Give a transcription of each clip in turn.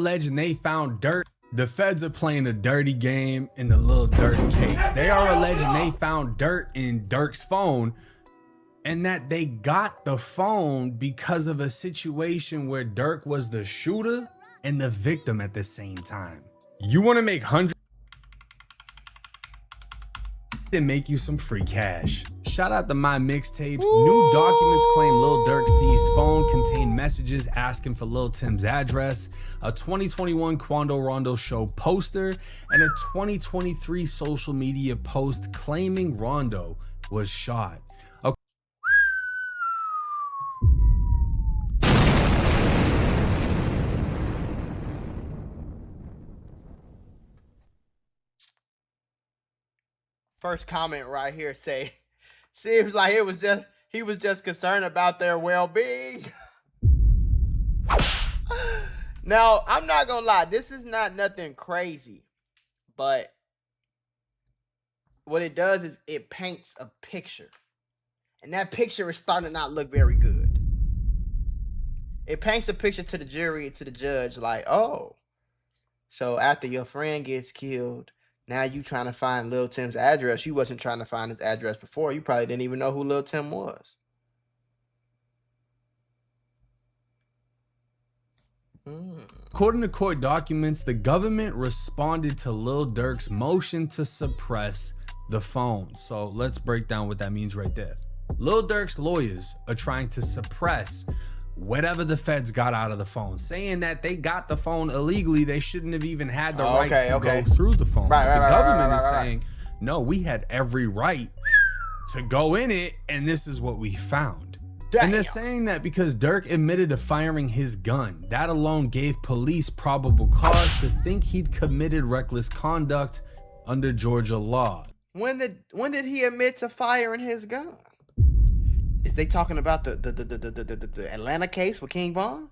alleging they found dirt. The feds are playing a dirty game in the Lil Durk case. They are alleging they found dirt in Durk's phone, and that they got the phone because of a situation where Durk was the shooter and the victim at the same time. You want to make hundreds and make you some free cash. Shout out to My Mixtapes. New documents claim Lil Durk's seized phone contained messages asking for Lil Tim's address, a 2021 Quando Rondo show poster, and a 2023 social media post claiming Rondo was shot. First comment right here say, seems like he was just concerned about their well-being. Now, I'm not gonna lie, this is not nothing crazy, but what it does is it paints a picture, and that picture is starting to not look very good. It paints a picture to the jury, to the judge, like, oh, so after your friend gets killed, now you trying to find Lil Tim's address. You wasn't trying to find his address before. You probably didn't even know who Lil Tim was. According to court documents, the government responded to Lil Durk's motion to suppress the phone. So let's break down what that means right there. Lil Durk's lawyers are trying to suppress whatever the feds got out of the phone, saying that they got the phone illegally. They shouldn't have even had the right to go through the phone. The government is saying, no, we had every right to go in it, and this is what we found. And they're saying that because Durk admitted to firing his gun. That alone gave police probable cause to think he'd committed reckless conduct under Georgia law. When did he admit to firing his gun? Is they talking about the Atlanta case with King Von?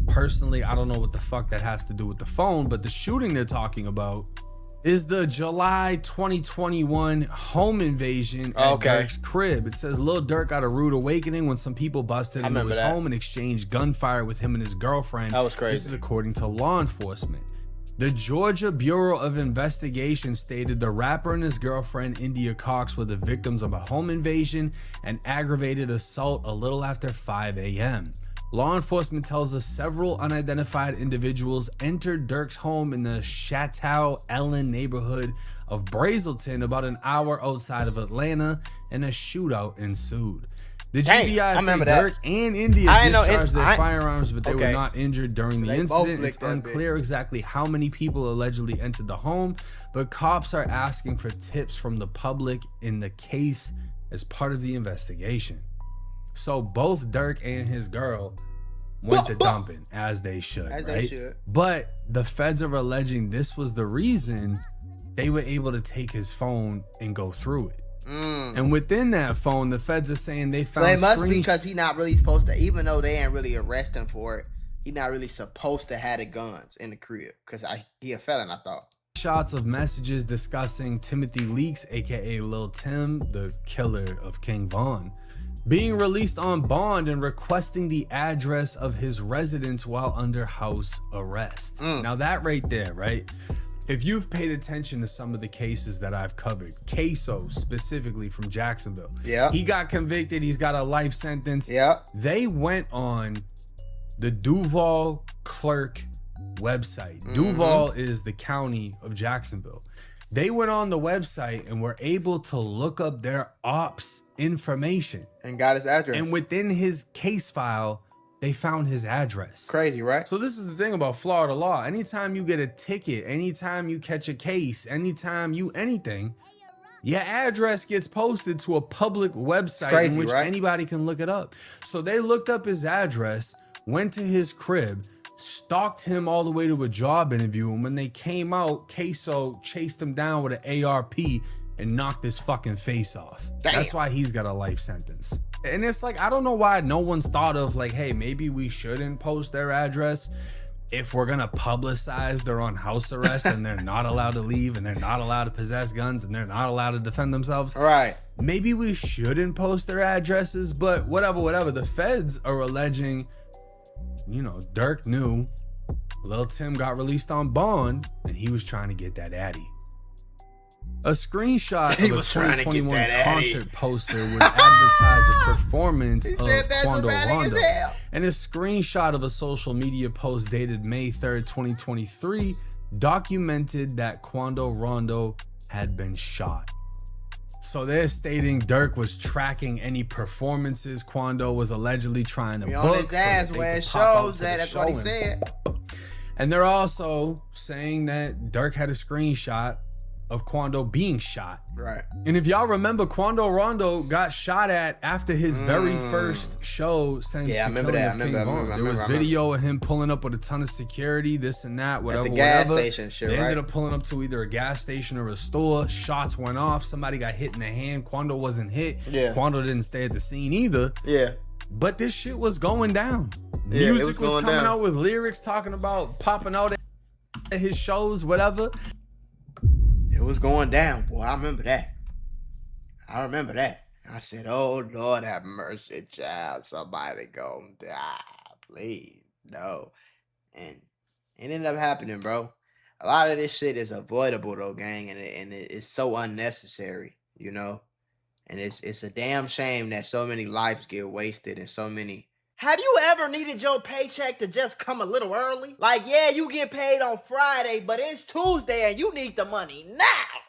Personally, I don't know what the fuck that has to do with the phone, but the shooting they're talking about is the July 2021 home invasion at Durk's crib. It says Lil Durk got a rude awakening when some people busted into his home and exchanged gunfire with him and his girlfriend. That was crazy. This is according to law enforcement. The Georgia Bureau of Investigation stated the rapper and his girlfriend, India Cox, were the victims of a home invasion and aggravated assault a little after 5 a.m. Law enforcement tells us several unidentified individuals entered Durk's home in the Chateau Ellen neighborhood of Brazelton, about an hour outside of Atlanta, and a shootout ensued. The GBI say Durk and India discharged their firearms, but they were not injured during the incident. It's unclear exactly how many people allegedly entered the home, but cops are asking for tips from the public in the case as part of the investigation. So both Durk and his girl went to dumping, as they should, right? But the feds are alleging this was the reason they were able to take his phone and go through it. And within that phone, the feds are saying they found. So it must be because he's not really supposed to, even though they ain't really arrest him for it, he's not really supposed to have the guns in the crib because he a felon, I thought. Shots of messages discussing Timothy Leaks, aka Lil Tim, the killer of King Von, being released on bond and requesting the address of his residence while under house arrest. Now that right there, right? If you've paid attention to some of the cases that I've covered, Queso specifically from Jacksonville, he got convicted, he's got a life sentence. They went on the Duval Clerk website. Duval is the county of Jacksonville. They went on the website and were able to look up their ops information and got his address. And within his case file, they found his address. Crazy, right? So this is the thing about Florida law. Anytime you get a ticket, anytime you catch a case, anytime you anything, your address gets posted to a public website in which anybody can look it up. So they looked up his address, went to his crib, stalked him all the way to a job interview, and when they came out, Queso chased him down with an ARP and knocked his fucking face off. That's why he's got a life sentence. And it's like, I don't know why no one's thought of like, hey, maybe we shouldn't post their address if we're gonna publicize they're on house arrest and they're not allowed to leave and they're not allowed to possess guns and they're not allowed to defend themselves. Right. Maybe we shouldn't post their addresses, but whatever. The feds are alleging, you know, Durk knew Lil Tim got released on bond, and he was trying to get that addy. A screenshot of a 2021 concert poster would advertise a performance of Quando Rondo, and a screenshot of a social media post dated May 3rd, 2023 documented that Quando Rondo had been shot. So they're stating Durk was tracking any performances Quando was allegedly trying to book. On his ass where it shows that, that's what he said. And they're also saying that Durk had a screenshot of Quando being shot. Right. And if y'all remember, Quando Rondo got shot at after his very first show since the killing of King Von. There was video of him pulling up with a ton of security, this and that, whatever, at the gas station shit, They ended up pulling up to either a gas station or a store. Shots went off. Somebody got hit in the hand. Quando wasn't hit. Yeah. Quando didn't stay at the scene either. Yeah. But this shit was going down. Yeah, Music was coming out with lyrics talking about popping out at his shows, whatever. It was going down, boy. I remember that. I said, oh, Lord have mercy, child. Somebody gonna die. Please, no. And it ended up happening, bro. A lot of this shit is avoidable, though, gang. And it's so unnecessary, you know? And it's a damn shame that so many lives get wasted and so many... Have you ever needed your paycheck to just come a little early? Like, yeah, you get paid on Friday, but it's Tuesday and you need the money now.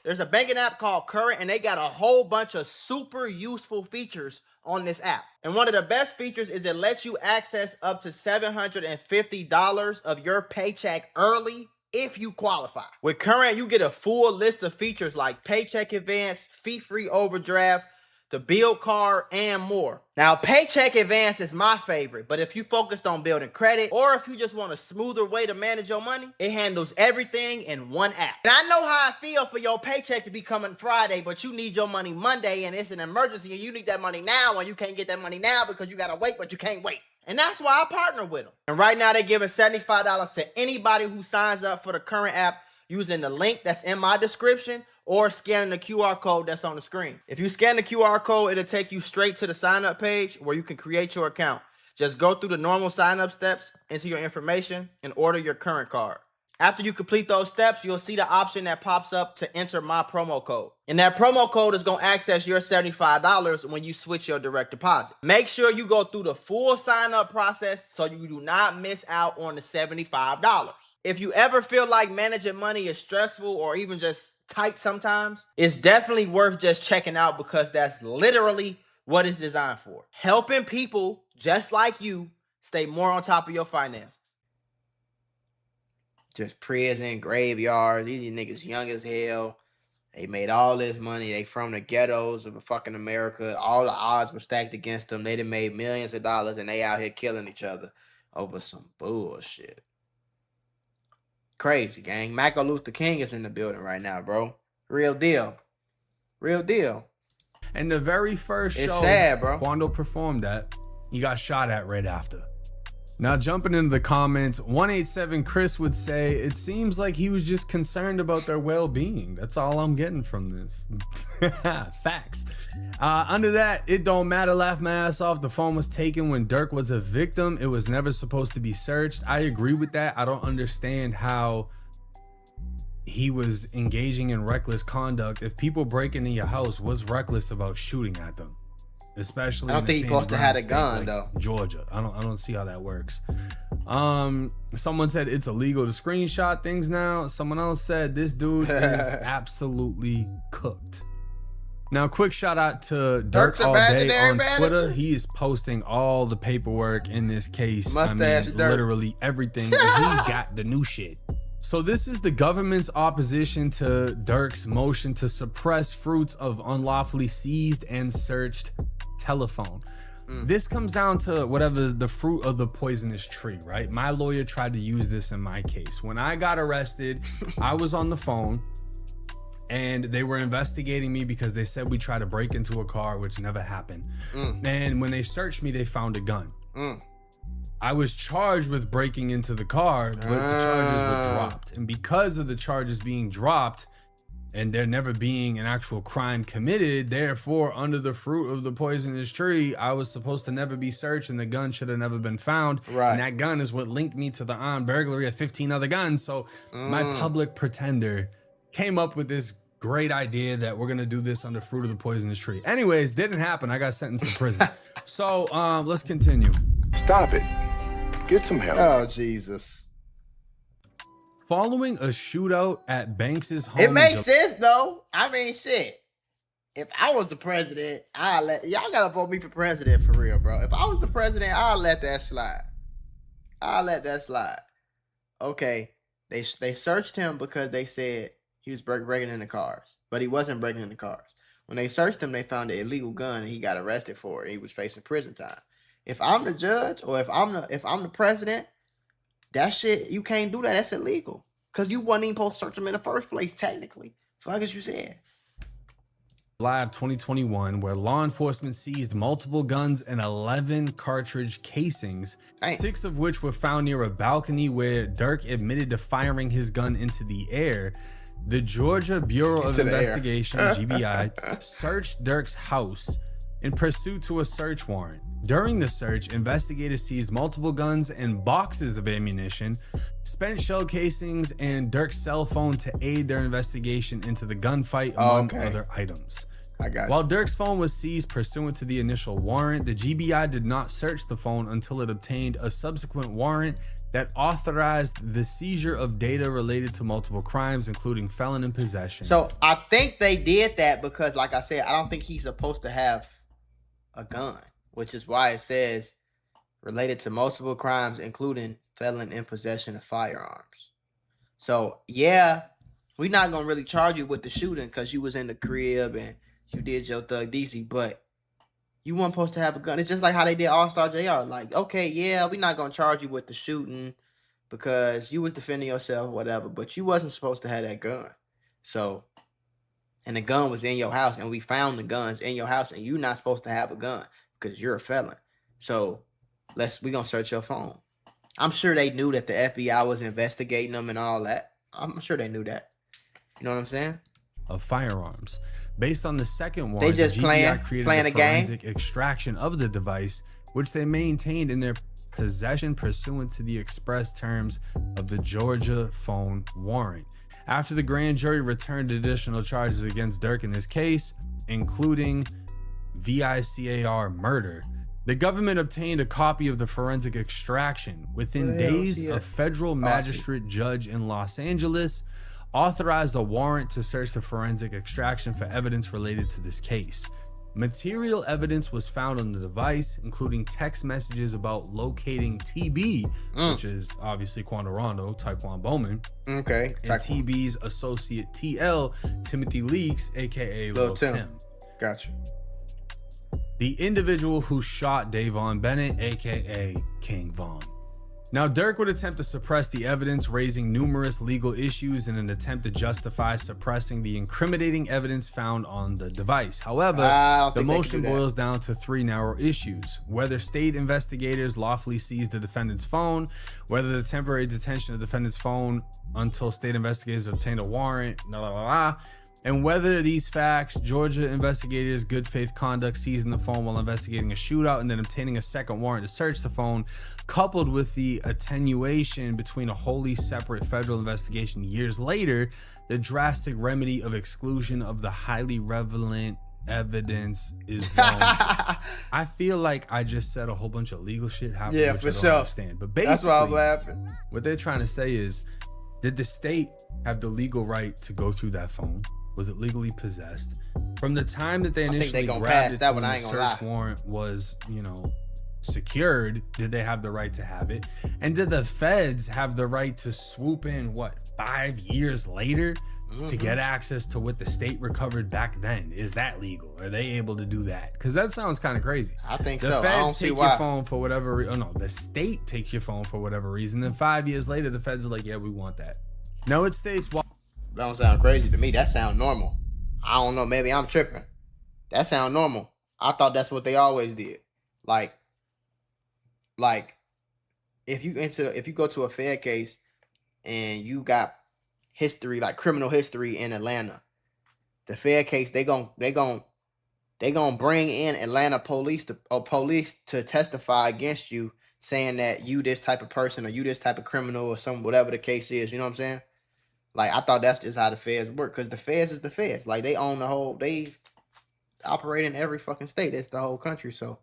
There's a banking app called Current, and they got a whole bunch of super useful features on this app. And one of the best features is it lets you access up to $750 of your paycheck early if you qualify. With Current, you get a full list of features like paycheck advance, fee-free overdraft, the build card, and more. Now, Paycheck Advance is my favorite, but if you focused on building credit, or if you just want a smoother way to manage your money, it handles everything in one app. And I know how I feel for your paycheck to be coming Friday, but you need your money Monday, and it's an emergency, and you need that money now, and you can't get that money now because you gotta wait, but you can't wait. And that's why I partner with them. And right now, they're giving $75 to anybody who signs up for the Current app using the link that's in my description, or scanning the QR code that's on the screen. If you scan the QR code, it'll take you straight to the sign-up page where you can create your account. Just go through the normal sign-up steps, enter your information, and order your Current card. After you complete those steps, you'll see the option that pops up to enter my promo code. And that promo code is going to access your $75 when you switch your direct deposit. Make sure you go through the full sign-up process so you do not miss out on the $75. If you ever feel like managing money is stressful or even just tight sometimes, it's definitely worth just checking out because that's literally what it's designed for. Helping people just like you stay more on top of your finances. Just prison, graveyards. These niggas young as hell. They made all this money. They from the ghettos of fucking America. All the odds were stacked against them. They done made millions of dollars and they out here killing each other over some bullshit. Crazy, gang. Michael Luther King is in the building right now, bro. Real deal. Real deal. And the very first show sad, bro. Quando performed at, he got shot at right after. Now, jumping into the comments, 187 Chris would say, it seems like he was just concerned about their well-being. That's all I'm getting from this. Facts. Under that, it don't matter, laugh my ass off. The phone was taken when Durk was a victim. It was never supposed to be searched. I agree with that. I don't understand how he was engaging in reckless conduct. If people break into your house, what's reckless about shooting at them? Especially I don't think he's supposed to have a gun, like though. Georgia. I don't see how that works. Someone said it's illegal to screenshot things now. Someone else said this dude is absolutely cooked. Now, quick shout out to Durk all day on Twitter. He is posting all the paperwork in this case. Mustache Durk. Literally everything. He's got the new shit. So this is the government's opposition to Durk's motion to suppress fruits of unlawfully seized and searched telephone. This comes down to whatever the fruit of the poisonous tree, right? My lawyer tried to use this in my case. When I got arrested, I was on the phone and they were investigating me because they said we tried to break into a car, which never happened. And when they searched me, they found a gun. I was charged with breaking into the car, but the charges were dropped. And because of the charges being dropped, and there never being an actual crime committed, therefore, under the fruit of the poisonous tree, I was supposed to never be searched, and the gun should have never been found. Right. And that gun is what linked me to the armed burglary of 15 other guns. So my public pretender came up with this great idea that we're gonna do this under fruit of the poisonous tree. Anyways, didn't happen. I got sentenced to prison. So let's continue. Stop it. Get some help. Oh, Jesus. Following a shootout at Banks's home. It makes sense, though. I mean, shit. If I was the president, y'all gotta vote me for president for real, bro. If I was the president, I'll let that slide. Okay, they searched him because they said he was breaking into cars, but he wasn't breaking into cars. When they searched him, they found an illegal gun, and he got arrested for it. He was facing prison time. If I'm the judge, or if I'm the president, that shit, you can't do that. That's illegal. Because you wasn't even supposed to search him in the first place, technically. Fuck as you said. Live 2021, where law enforcement seized multiple guns and 11 cartridge casings, 6 of which were found near a balcony where Durk admitted to firing his gun into the air. The Georgia Bureau of Investigation, GBI, searched Durk's house in pursuit to a search warrant. During the search, investigators seized multiple guns and boxes of ammunition, spent shell casings, and Durk's cell phone to aid their investigation into the gunfight, among other items. While Durk's phone was seized pursuant to the initial warrant, the GBI did not search the phone until it obtained a subsequent warrant that authorized the seizure of data related to multiple crimes, including felon in possession. So I think they did that because, like I said, I don't think he's supposed to have a gun, which is why it says related to multiple crimes, including felon in possession of firearms. So yeah, we're not gonna really charge you with the shooting because you was in the crib and you did your Thug DC, but you weren't supposed to have a gun. It's just like how they did All-Star JR. Like, okay, yeah, we're not gonna charge you with the shooting because you was defending yourself, whatever, but you wasn't supposed to have that gun. So, and the gun was in your house, and we found the guns in your house, and you're not supposed to have a gun because you're a felon. So we're gonna search your phone. I'm sure they knew that the FBI was investigating them and all that. I'm sure they knew that. You know what I'm saying? Of firearms. Based on the second warrant, they just the GBI created playing a a game. forensic extraction of the device, which they maintained in their possession pursuant to the express terms of the Georgia phone warrant. After the grand jury returned additional charges against Durk in this case, including VICAR murder, the government obtained a copy of the forensic extraction. Within days, a federal magistrate judge in Los Angeles authorized a warrant to search the forensic extraction for evidence related to this case. Material evidence was found on the device, including text messages about locating TB, which is obviously Quando Rondo, Taekwon Bowman. Okay. And TB's associate TL, Timothy Leaks, aka Lil Tim. Gotcha. The individual who shot Davon Bennett, aka King Von. Now, Durk would attempt to suppress the evidence, raising numerous legal issues in an attempt to justify suppressing the incriminating evidence found on the device. However, the motion boils down to 3 narrow issues: whether state investigators lawfully seized the defendant's phone, whether the temporary detention of the defendant's phone until state investigators obtained a warrant, and whether these facts, Georgia investigators' good faith conduct seizing the phone while investigating a shootout and then obtaining a second warrant to search the phone, coupled with the attenuation between a wholly separate federal investigation years later, the drastic remedy of exclusion of the highly relevant evidence is warranted. I feel like I just said a whole bunch of legal shit, which I don't understand. But basically, that's why I was laughing. What they're trying to say is, did the state have the legal right to go through that phone? Was it legally possessed? From the time that they initially grabbed it to when the search warrant was, secured, did they have the right to have it? And did the feds have the right to swoop in, 5 years later to get access to what the state recovered back then? Is that legal? Are they able to do that? Because that sounds kind of crazy. I think the so. feds take your phone for whatever reason. Oh, no, the state takes your phone for whatever reason. Then 5 years later, the feds are like, yeah, we want that. No, it states why. That don't sound crazy to me. That sound normal. I don't know. Maybe I'm tripping. That sound normal. I thought that's what they always did. Like if you go to a Fed case and you got history, like criminal history in Atlanta, the Fed case, they gon' bring in Atlanta police to testify against you, saying that you this type of person or you this type of criminal or some whatever the case is. You know what I'm saying? Like, I thought that's just how the feds work, because the feds is the feds. Like, they own the whole, they operate in every fucking state. It's the whole country. So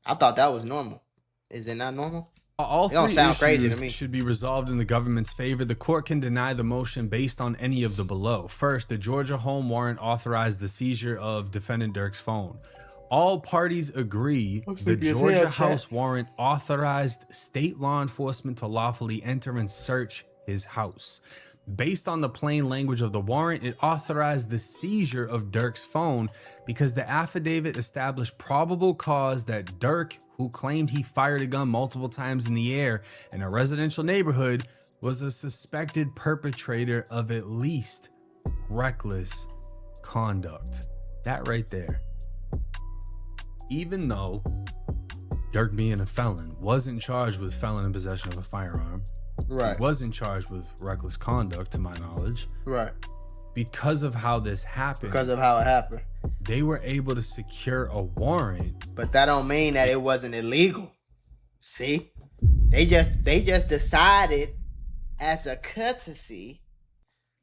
I thought that was normal. Is it not normal? All It don't three sound crazy to issues me. should be resolved in the government's favor. The court can deny the motion based on any of the below. First, the Georgia home warrant authorized the seizure of defendant Durk's phone. All parties agree the Georgia house warrant authorized state law enforcement to lawfully enter and search his house. Based on the plain language of the warrant, it authorized the seizure of Durk's phone because the affidavit established probable cause that Durk, who claimed he fired a gun multiple times in the air in a residential neighborhood, was a suspected perpetrator of at least reckless conduct. That right there. Even though Durk, being a felon, wasn't charged with felon in possession of a firearm, Right. he wasn't charged with reckless conduct, to my knowledge. Right. Because of how this happened, Because of how it happened. they were able to secure a warrant. But that don't mean that it wasn't illegal. See? They just decided as a courtesy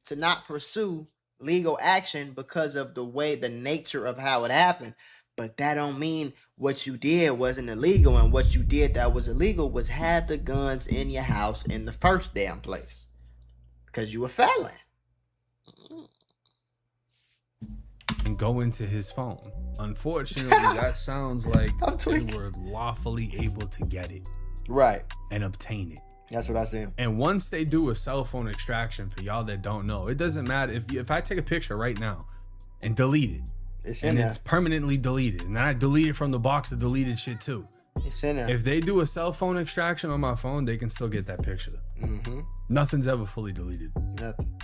to not pursue legal action because of the nature of how it happened. But that don't mean what you did wasn't illegal, and what you did that was illegal was have the guns in your house in the first damn place. Because you a felon. And go into his phone. Unfortunately, that sounds like they were lawfully able to get it. Right. And obtain it. That's what I said. And once they do a cell phone extraction, for y'all that don't know, it doesn't matter if I take a picture right now and delete it, it's permanently deleted, and then I delete it from the box of deleted shit too. It's in there. If they do a cell phone extraction on my phone, they can still get that picture. Mm-hmm. Nothing's ever fully deleted. Nothing.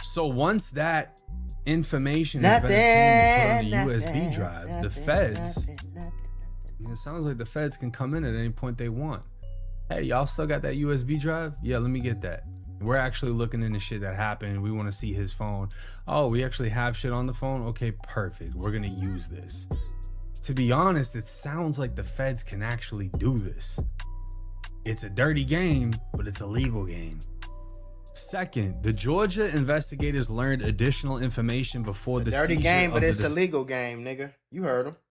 So once that information has been obtained and put on a USB drive, the feds, it sounds like the feds can come in at any point they want. Hey, y'all still got that USB drive? Yeah, let me get that. We're actually looking into shit that happened. We want to see his phone. Oh, we actually have shit on the phone? Okay, perfect. We're going to use this. To be honest, it sounds like the feds can actually do this. It's a dirty game, but it's a legal game. Second, the Georgia investigators learned additional information before the dirty seizure game, but of it's a legal game, nigga. You heard them.